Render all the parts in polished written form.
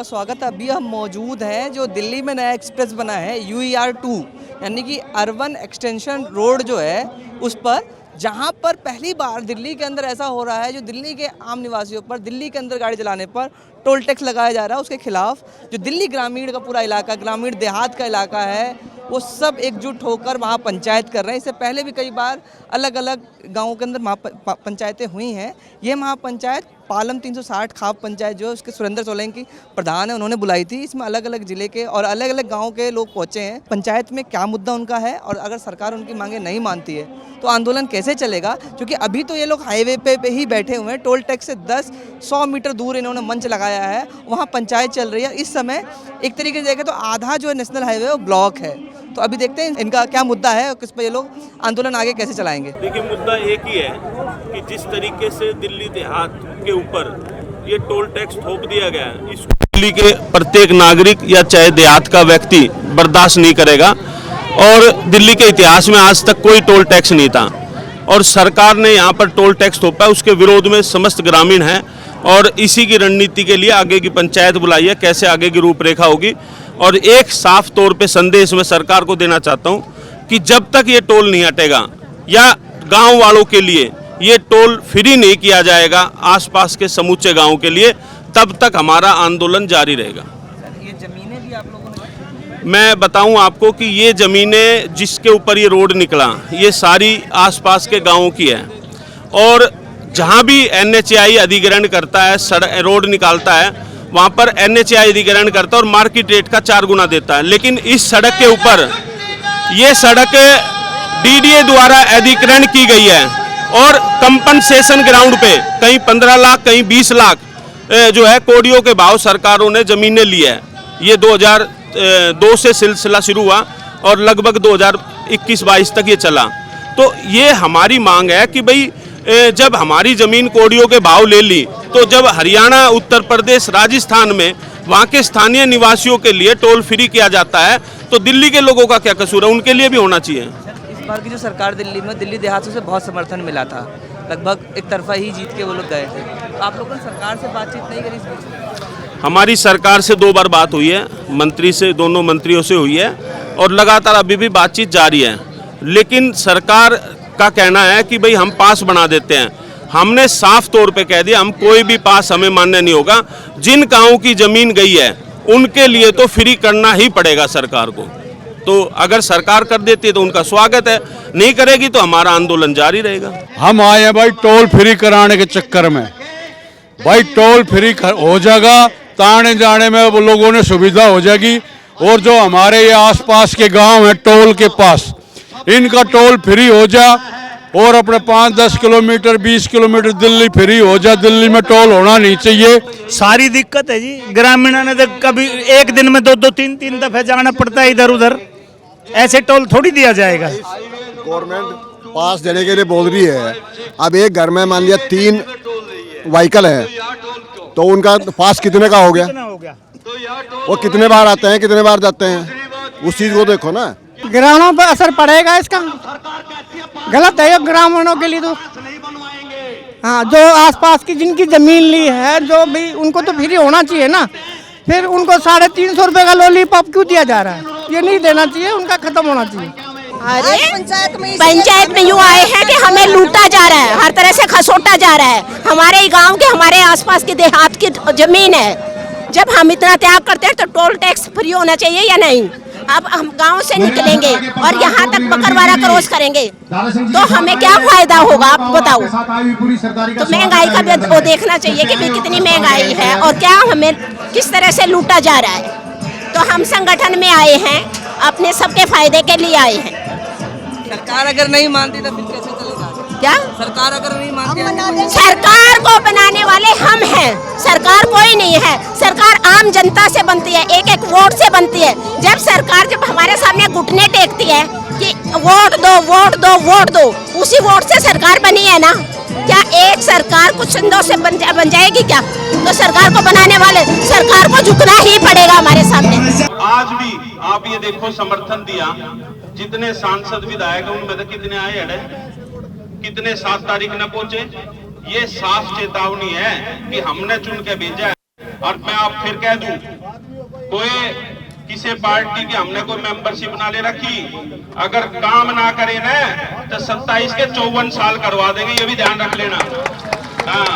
स्वागत है। अभी हम मौजूद हैं जो दिल्ली में नया एक्सप्रेस बना है UER2 यानी कि अर्बन एक्सटेंशन रोड जो है उस पर, जहां पर पहली बार दिल्ली के अंदर ऐसा हो रहा है जो दिल्ली के आम निवासियों पर दिल्ली के अंदर गाड़ी चलाने पर टोल टैक्स लगाया जा रहा है। उसके खिलाफ जो दिल्ली ग्रामीण का पूरा इलाका, ग्रामीण देहात का इलाका है, वो सब एकजुट होकर वहाँ पंचायत कर रहे हैं। इससे पहले भी कई बार अलग अलग गाँवों के अंदर पंचायतें हुई हैं। ये महापंचायत पालम 360 खाप पंचायत जो उसके सुरेंद्र सोलंकी प्रधान है, उन्होंने बुलाई थी। इसमें अलग अलग जिले के और अलग अलग गाँव के लोग पहुँचे हैं। पंचायत में क्या मुद्दा उनका है और अगर सरकार उनकी मांगे नहीं मानती है तो आंदोलन कैसे चलेगा, क्योंकि अभी तो ये लोग हाईवे पे ही बैठे हुए हैं। टोल टैक्स से 10-100 मीटर दूर इन्होंने मंच लगाया है, वहाँ पंचायत चल रही है। इस समय एक तरीके से देखें तो आधा जो है नेशनल हाईवे वो ब्लॉक है। तो अभी देखते हैं इनका क्या मुद्दा है और किस पर ये लोग आंदोलन आगे कैसे चलाएंगे। देखिए, मुद्दा एक ही है कि जिस तरीके से दिल्ली देहात के ऊपर ये टोल टैक्स थोप दिया गया है, इसको दिल्ली के प्रत्येक नागरिक या चाहे देहात का व्यक्ति बर्दाश्त नहीं करेगा। और दिल्ली के इतिहास में आज तक कोई टोल टैक्स नहीं था और सरकार ने यहाँ पर टोल टैक्स थोपा है। उसके विरोध में समस्त ग्रामीण हैं और इसी की रणनीति के लिए आगे की पंचायत बुलाई है, कैसे आगे की रूपरेखा होगी। और एक साफ तौर पे संदेश मैं सरकार को देना चाहता हूँ कि जब तक ये टोल नहीं हटेगा या गांव वालों के लिए ये टोल फ्री नहीं किया जाएगा आसपास के समूचे गांव के लिए, तब तक हमारा आंदोलन जारी रहेगा। ये जमीनें भी आप लोगों ने, मैं बताऊं आपको कि ये ज़मीनें जिसके ऊपर ये रोड निकला, ये सारी आसपास के गांवों की है। और जहां भी NHAI अधिग्रहण करता है, रोड निकालता है, वहां पर NHAI अधिग्रहण करता है और मार्केट रेट का 4 गुना देता है। लेकिन इस सड़क के ऊपर ये सड़क DDA द्वारा अधिग्रहण की गई है और कंपनसेशन ग्राउंड पे कहीं 15 लाख कहीं 20 लाख जो है कोडियों के भाव सरकारों ने ज़मीनें ली है। ये 2002 से सिलसिला शुरू हुआ और लगभग 2021-22 तक ये चला। तो ये हमारी मांग है कि भाई जब हमारी ज़मीन कोडियों के भाव ले ली, तो जब हरियाणा, उत्तर प्रदेश, राजस्थान में वहाँ के स्थानीय निवासियों के लिए टोल फ्री किया जाता है, तो दिल्ली के लोगों का क्या कसूर है? उनके लिए भी होना चाहिए। इस बार की जो सरकार दिल्ली में, दिल्ली देहातों से बहुत समर्थन मिला था, लगभग एक तरफा ही जीत के वो लोग गए थे। तो आप लोगों ने सरकार से बातचीत नहीं करी इस बीच? हमारी सरकार से 2 बार बात हुई है, मंत्री से, दोनों मंत्रियों से हुई है और लगातार अभी भी बातचीत जारी है। लेकिन सरकार का कहना है कि भाई हम पास बना देते हैं। हमने साफ तौर पे कह दिया हम कोई भी पास हमें मान्य नहीं होगा। जिन गाँव की ज़मीन गई है उनके लिए तो फ्री करना ही पड़ेगा सरकार को। तो अगर सरकार कर देती है तो उनका स्वागत है, नहीं करेगी तो हमारा आंदोलन जारी रहेगा। हम आए हैं भाई टोल फ्री कराने के चक्कर में। भाई टोल फ्री हो जाएगा तो आने जाने में वो लोगों ने सुविधा हो जाएगी। और जो हमारे ये आसपास के गांव हैं टोल के पास, इनका टोल फ्री हो जा और अपने 5-10 किलोमीटर 20 किलोमीटर दिल्ली फ्री हो जा। दिल्ली में टोल होना नहीं चाहिए। सारी दिक्कत है जी। ग्रामीणों ने तो कभी एक दिन में 2-2 3-3 दफे जाना पड़ता है इधर उधर। ऐसे टोल थोड़ी दिया जाएगा। गवर्नमेंट पास देने के लिए बोल रही है। अब एक घर में मान लिया 3 व्हीकल है तो उनका पास कितने का हो गया? वो कितने बार आते हैं, कितने बार जाते हैं, उस चीज को देखो ना। ग्रामीणों पर असर पड़ेगा इसका, गलत है ये ग्रामीणों के लिए। तो हाँ, जो आसपास की जिनकी जमीन ली है जो भी, उनको तो फ्री होना चाहिए ना। फिर उनको 350 रुपए का लॉलीपॉप क्यों दिया जा रहा है? ये नहीं देना चाहिए, उनका खत्म होना चाहिए। अरे पंचायत में यूँ आए हैं कि हमें लूटा जा रहा है, हर तरह से खसोटा जा रहा है। हमारे गांव के, हमारे आसपास के देहात की जमीन है। जब हम इतना त्याग करते हैं तो टोल टैक्स फ्री होना चाहिए या नहीं? अब हम गांव से निकलेंगे और यहाँ तक बकरवाड़ा क्रॉस करेंगे तो हमें क्या फायदा होगा, आप बताओ। तो महंगाई का भी वो देखना चाहिए कि भाई कितनी महंगाई है और क्या हमें किस तरह से लूटा जा रहा है। तो हम संगठन में आए हैं, अपने सबके फायदे के लिए आए हैं। सरकार अगर नहीं मानती तो फिर कैसे चलेगा? क्या सरकार अगर नहीं मानती? सरकार को बनाने वाले हम हैं, सरकार कोई नहीं है। सरकार आम जनता से बनती है, एक एक वोट से बनती है। जब हमारे सामने घुटने टेकती है कि वोट दो वोट दो वोट दो, उसी वोट से सरकार बनी है ना। क्या एक सरकार कुछ चंदों से बन जाएगी क्या? तो सरकार को बनाने वाले, सरकार को झुकना ही पड़ेगा हमारे सामने। आज भी आप ये देखो, समर्थन दिया जितने सांसद विधायक उनमें तो कितने आए अड़े, कितने 7 तारीख न पहुंचे। ये साफ चेतावनी है कि हमने चुन के भेजा है। और मैं आप फिर कह दूं, कोई किसी पार्टी की हमने कोई मेंबरशिप ना ले रखी, अगर काम ना करे ना तो 27 के 54 साल करवा देंगे, ये भी ध्यान रख लेना। हाँ,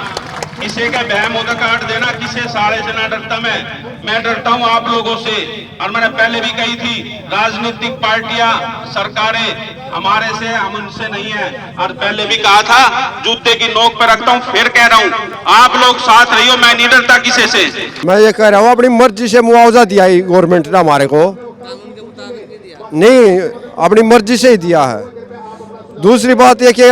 किसी का बहम होता काट देना, किसी साले से ना डरता मैं डरता हूं आप लोगों से। और मैंने पहले भी कही थी, राजनीतिक पार्टियां, सरकारें हमारे से, हम उनसे नहीं है। और पहले भी कहा था, जूते की नोक पर रखता हूं, फिर कह रहा हूं, आप लोग साथ रहियो, मैं नहीं डरता किसी से। मैं ये कह रहा हूँ अपनी मर्जी से मुआवजा दिया है गवर्नमेंट ने हमारे को, नहीं अपनी मर्जी से ही दिया है। दूसरी बात ये कि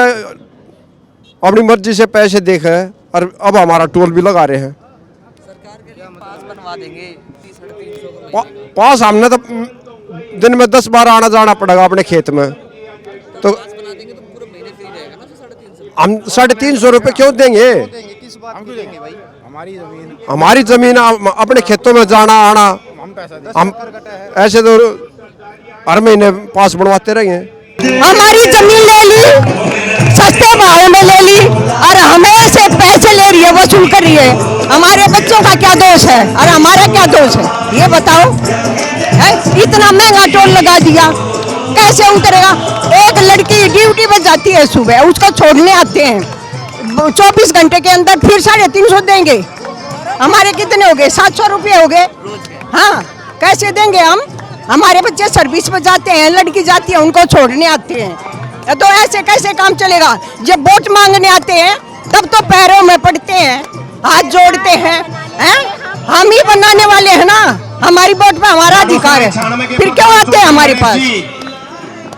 अपनी मर्जी से पैसे देखे और अब हमारा टोल भी लगा रहे हैं। सरकार के लिए पास बनवा देंगे 300-350 पास हमने तो दिन में 10 बार आना जाना पड़ेगा अपने खेत में, तो पास बना देंगे तो पूरे महीने फ्री रहेगा ना। 350 हम 350 रुपये क्यों देंगे? हमारी जमीन अपने खेतों में जाना आना, हम ऐसे तो हर महीने पास बनवाते रहेंगे। हमारी जमीन ले ली, सस्ते भाव में ले ली और हमें से पैसे ले रही है, वसूल कर रही है। हमारे बच्चों का क्या दोष है और हमारा क्या दोष है, ये बताओ। है? इतना महंगा टोल लगा दिया, कैसे उतरेगा? एक लड़की ड्यूटी पर जाती है सुबह, उसको छोड़ने आते हैं 24 घंटे के अंदर, फिर 350 देंगे। हमारे कितने हो गए? 700 रुपये हो गए। हाँ, कैसे देंगे हम? हमारे बच्चे सर्विस पे जाते हैं, लड़की जाती है, उनको छोड़ने आते हैं, तो ऐसे कैसे काम चलेगा? जब वोट मांगने आते हैं तब तो पैरों में पड़ते हैं, हाथ जोड़ते हैं, हम ही बनाने वाले हैं ना, हमारी वोट पे हमारा अधिकार है, फिर क्यों आते हैं हमारे पास?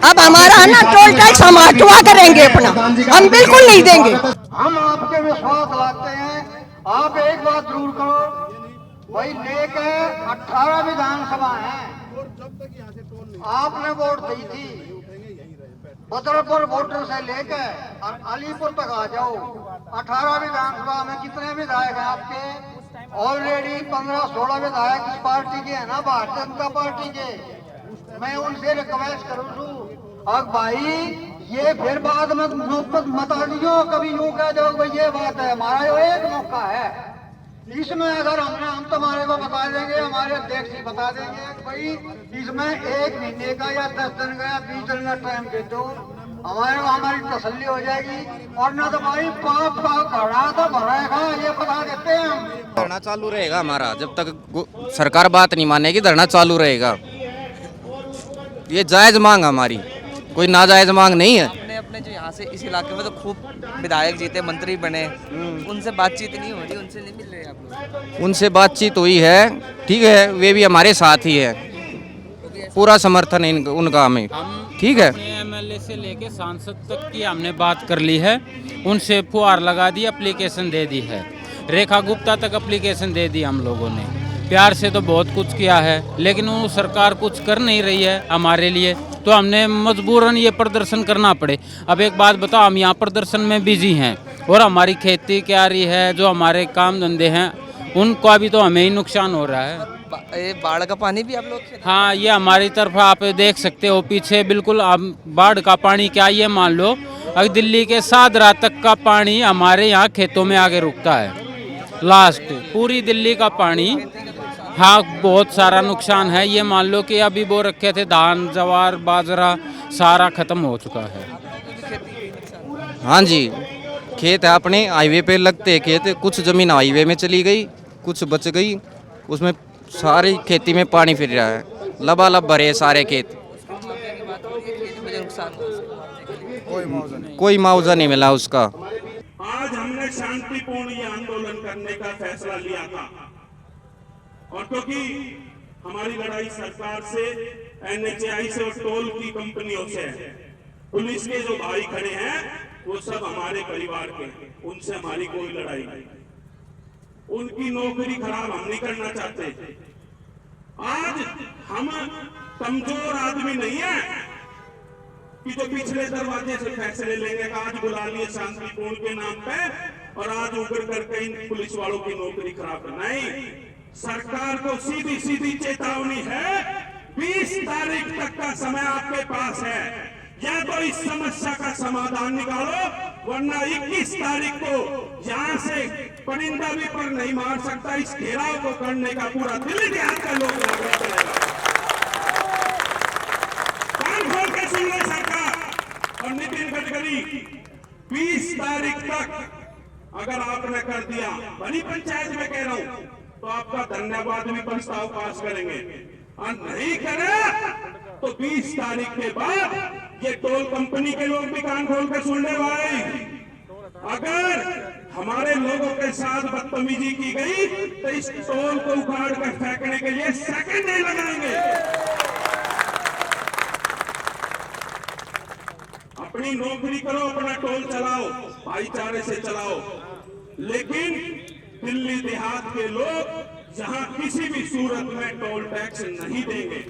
अब हमारा है ना टोल टैक्स हम हटवा करेंगे अपना, हम बिल्कुल नहीं देंगे। हम आपके विश्वास लाते हैं। आप एक बात जरूर करो भाई, लेके 18 विधानसभा है, आपने वोट दी थी, बदरपुर वोटर से लेकर और अलीपुर तक आ जाओ, 18 विधानसभा में कितने विधायक हैं आपके? ऑलरेडी 15-16 विधायक इस पार्टी के हैं ना, भारतीय जनता पार्टी के। मैं उनसे रिक्वेस्ट करूँ, अब भाई ये फिर बाद में नौबत मत आ दियो, कभी यूं कह जाओ भाई ये बात है, हमारा जो एक मौका है, इसमें अगर हम तुम्हारे को बता देंगे, हमारे अध्यक्ष जी बता देंगे भाई इसमें 1 महीने का या 10 दिन का या 20 दिन का टाइम दे दो, हमारी तसल्ली हो जाएगी। और ना तो भाई पाप का घड़ा तो भरेगा, ये बता देते हैं हम। धरना चालू रहेगा हमारा, जब तक सरकार बात नहीं मानेगी धरना चालू रहेगा। ये जायज मांग हमारी, कोई नाजायज मांग नहीं है। अपने जो यहाँ से इस इलाके में तो खूब विधायक जीते, मंत्री बने, उनसे बातचीत नहीं हो रही, उनसे नहीं मिल रहे आप लोग? उनसे बातचीत हुई है, ठीक है, वे भी हमारे साथ ही है, पूरा समर्थन है उनका हमें, ठीक है। एमएलए से लेके सांसद तक की हमने बात कर ली है, उनसे फुहार लगा दी, एप्लीकेशन दे दी है, रेखा गुप्ता तक एप्लीकेशन दे दी हम लोगों ने। प्यार से तो बहुत कुछ किया है, लेकिन वो सरकार कुछ कर नहीं रही है हमारे लिए, तो हमने मजबूरन ये प्रदर्शन करना पड़े। अब एक बात बताओ, हम यहाँ प्रदर्शन में बिजी हैं और हमारी खेती क्यारी है, जो हमारे काम धंधे हैं, उनका भी तो हमें ही नुकसान हो रहा है। ये बाढ़ का पानी भी आप लोग? हाँ, ये हमारी तरफ आप देख सकते हो पीछे, बिल्कुल आप बाढ़ का पानी क्या, ये मान लो अगर दिल्ली के सादरा तक का पानी हमारे यहाँ खेतों में आगे रुकता है, लास्ट पूरी दिल्ली का पानी। हाँ, बहुत सारा नुकसान है, ये मान लो कि अभी वो रखे थे धान, जवार, बाजरा, सारा खत्म हो चुका है। हाँ जी, खेत है अपने, हाईवे पे लगते हैं खेत, कुछ ज़मीन हाईवे में चली गई, कुछ बच गई, उसमें सारी खेती में पानी फिर रहा है, लबालब भरे सारे खेत, कोई मुआवजा नहीं मिला उसका। आज हमने शांतिपूर्ण ये आंदोलन करने का फैसला लिया था, और क्योंकि हमारी लड़ाई सरकार से, एनएचएआई से और टोल की कंपनियों से है, पुलिस के जो भाई खड़े हैं वो सब हमारे परिवार के, उनसे हमारी कोई लड़ाई नहीं, उनकी नौकरी खराब हम नहीं करना चाहते। आज हम कमजोर आदमी नहीं है कि जो पिछले दरवाजे से फैसले लेंगे, आज बुला लिए शांतिपूर्ण के नाम पे और आज उगर करके इन पुलिस वालों की नौकरी खराब करना। नहीं, सरकार को सीधी सीधी चेतावनी है, 20 तारीख तक का समय आपके पास है, या तो इस समस्या का समाधान निकालो वरना 21 तारीख को यहाँ से परिंदा भी पर नहीं मार सकता। इस घेराव को करने का पूरा दिल्ली देहात का लोग जागृत करेगा। कान खोल के सुन ले सरकार और नितिन गडकरी, 20 तारीख तक अगर आपने कर दिया, बड़ी पंचायत में कह रहा हूं, तो आपका धन्यवाद भी प्रस्ताव पास करेंगे, और नहीं करे तो 20 तारीख के बाद ये टोल कंपनी के लोग भी कान खोल के सुन ले भाई, अगर हमारे लोगों के साथ बदतमीजी की गई तो इस टोल को उखाड़ कर फेंकने के लिए सेकंड नहीं लगाएंगे। अपनी नौकरी करो, अपना टोल चलाओ, भाईचारे से चलाओ, लेकिन दिल्ली देहात के लोग यहां किसी भी सूरत में टोल टैक्स नहीं देंगे।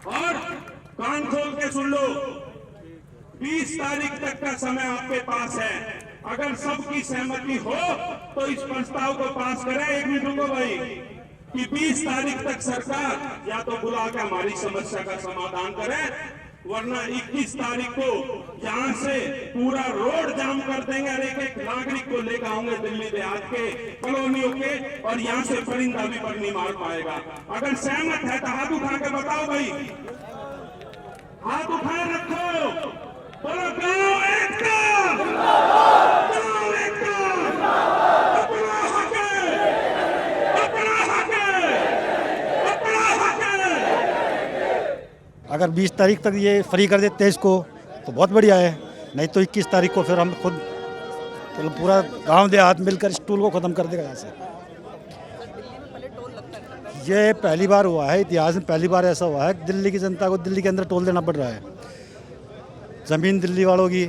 और कान खोल के सुन लो, 20 तारीख तक का समय आपके पास है। अगर सबकी सहमति हो तो इस प्रस्ताव को पास करें। एक मिनट रुको भाई, कि 20 तारीख तक सरकार या तो बुला के हमारी समस्या का समाधान करे, वरना 21 तारीख को यहां से पूरा रोड जाम कर देंगे और एक नागरिक को लेकर आऊंगे दिल्ली देहात के कॉलोनियों के, और यहां से परिंदा भी पर नहीं मार पाएगा। अगर सहमत है तो हाथ उठा के बताओ भाई, हाथ उठाए रखो, बोलो गांव एकता, गांव एकता, अपना हक है, अपना हक है, अपना हक है। अगर 20 तारीख तक ये फ्री कर दे 23 को तो बहुत बढ़िया है, नहीं तो 21 तारीख को फिर हम खुद तो पूरा गांव देहात मिलकर इस टोल को ख़त्म कर देगा यहाँ से। ये पहली बार हुआ है, इतिहास में पहली बार ऐसा हुआ है दिल्ली की जनता को दिल्ली के अंदर टोल देना पड़ रहा है। ज़मीन दिल्ली वालों की,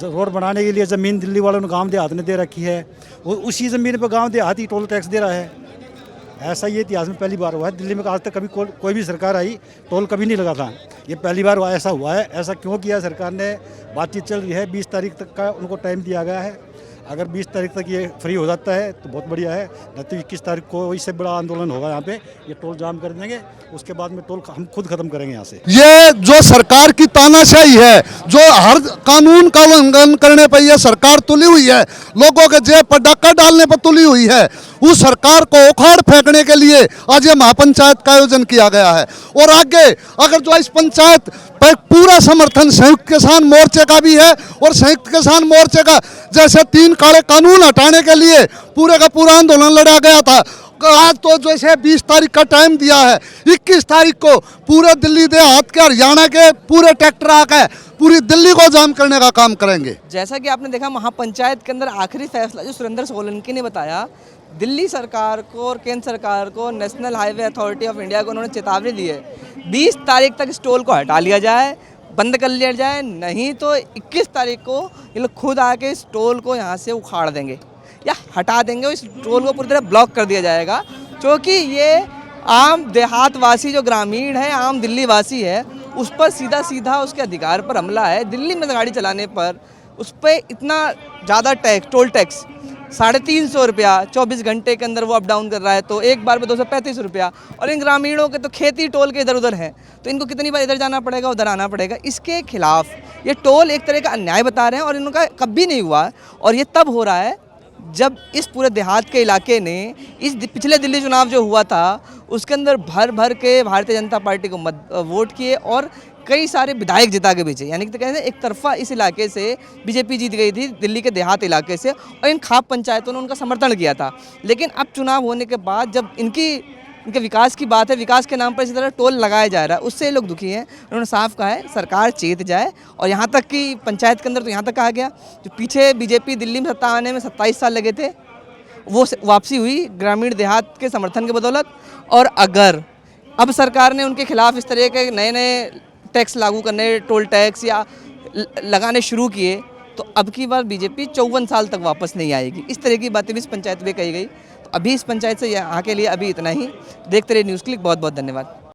रोड बनाने के लिए ज़मीन दिल्ली वालों ने गांव देहात ने दे रखी है, वो उसी ज़मीन पर गांव देहात ही टोल टैक्स दे रहा है। ऐसा ये इतिहास में पहली बार हुआ है। दिल्ली में आज तक कभी कोई भी सरकार आई टोल कभी नहीं लगा था, ये पहली बार हुआ ऐसा हुआ है। ऐसा क्यों किया सरकार ने, बातचीत चल रही है, 20 तारीख तक का उनको टाइम दिया गया है। अगर 20 तारीख तक ये फ्री हो जाता है तो बहुत बढ़िया है, नहीं तो 21 तारीख को इससे बड़ा आंदोलन होगा यहाँ पे, ये टोल जाम कर देंगे, उसके बाद में टोल हम खुद खत्म करेंगे यहाँ से। ये जो सरकार की तानाशाही है, जो हर कानून का उल्लंघन करने पर यह सरकार तुली हुई है, लोगों के जेब पर डक्का डालने पर तुली हुई है, उस सरकार को उखाड़ फेंकने के लिए आज ये महापंचायत का आयोजन किया गया है। और आगे अगर जो इस पंचायत पर पूरा समर्थन संयुक्त किसान मोर्चे का भी है, और संयुक्त किसान मोर्चे का जैसे 3 काले कानून हटाने के लिए पूरे का पूरा आंदोलन लड़ा गया था, आज तो जैसे 20 तारीख का टाइम दिया है, 21 तारीख को पूरे दिल्ली देहात के, हरियाणा के पूरे ट्रैक्टर आकर पूरी दिल्ली को जाम करने का काम करेंगे। जैसा कि आपने देखा महापंचायत के अंदर आखिरी फैसला जो सुरेंद्र सोलंकी ने बताया, दिल्ली सरकार को और केंद्र सरकार को, national highway authority of India को उन्होंने चेतावनी दी है, 20 तारीख तक इस टोल को हटा लिया जाए, बंद कर लिया जाए, नहीं तो 21 तारीख को ये लोग खुद आके इस टोल को यहाँ से उखाड़ देंगे या हटा देंगे, इस टोल को पूरी तरह ब्लॉक कर दिया जाएगा। क्योंकि ये आम देहातवासी जो ग्रामीण है, आम दिल्ली वासी है, उस पर सीधा सीधा उसके अधिकार पर हमला है। दिल्ली में गाड़ी चलाने पर उस पर इतना ज़्यादा टैक्स, टोल टैक्स 350 रुपया 24 घंटे के अंदर वो अप डाउन कर रहा है, तो एक बार में 235 रुपया। और इन ग्रामीणों के तो खेती टोल के इधर उधर हैं, तो इनको कितनी बार इधर जाना पड़ेगा, उधर आना पड़ेगा। इसके खिलाफ ये टोल एक तरह का अन्याय बता रहे हैं, और इनका कभी नहीं हुआ, और ये तब हो रहा है जब इस पूरे देहात के इलाके ने इस पिछले दिल्ली चुनाव जो हुआ था उसके अंदर भर भर के भारतीय जनता पार्टी को वोट किए और कई सारे विधायक जिता के भेजे। यानी कि तो कहते हैं एक तरफा इस इलाके से बीजेपी जीत गई थी, दिल्ली के देहात इलाके से, और इन खाप पंचायतों ने उनका समर्थन किया था। लेकिन अब चुनाव होने के बाद जब इनके विकास की बात है, विकास के नाम पर इसी तरह टोल लगाया जा रहा है, उससे ये लोग दुखी हैं। उन्होंने साफ कहा है सरकार चेत जाए, और यहाँ तक कि पंचायत के अंदर तो यहाँ तक कहा गया, जो पीछे बीजेपी दिल्ली में सत्ता आने में 27 साल लगे थे, वो वापसी हुई ग्रामीण देहात के समर्थन के बदौलत। और अगर अब सरकार ने उनके खिलाफ इस तरह के नए नए टैक्स लागू करने, टोल टैक्स या लगाने शुरू किए, तो अब की बार बीजेपी 54 साल तक वापस नहीं आएगी। इस तरह की बातें भी इस पंचायत में कही गई। तो अभी इस पंचायत से यहाँ के लिए अभी इतना ही। देखते रहिए न्यूज़ क्लिक। बहुत बहुत धन्यवाद।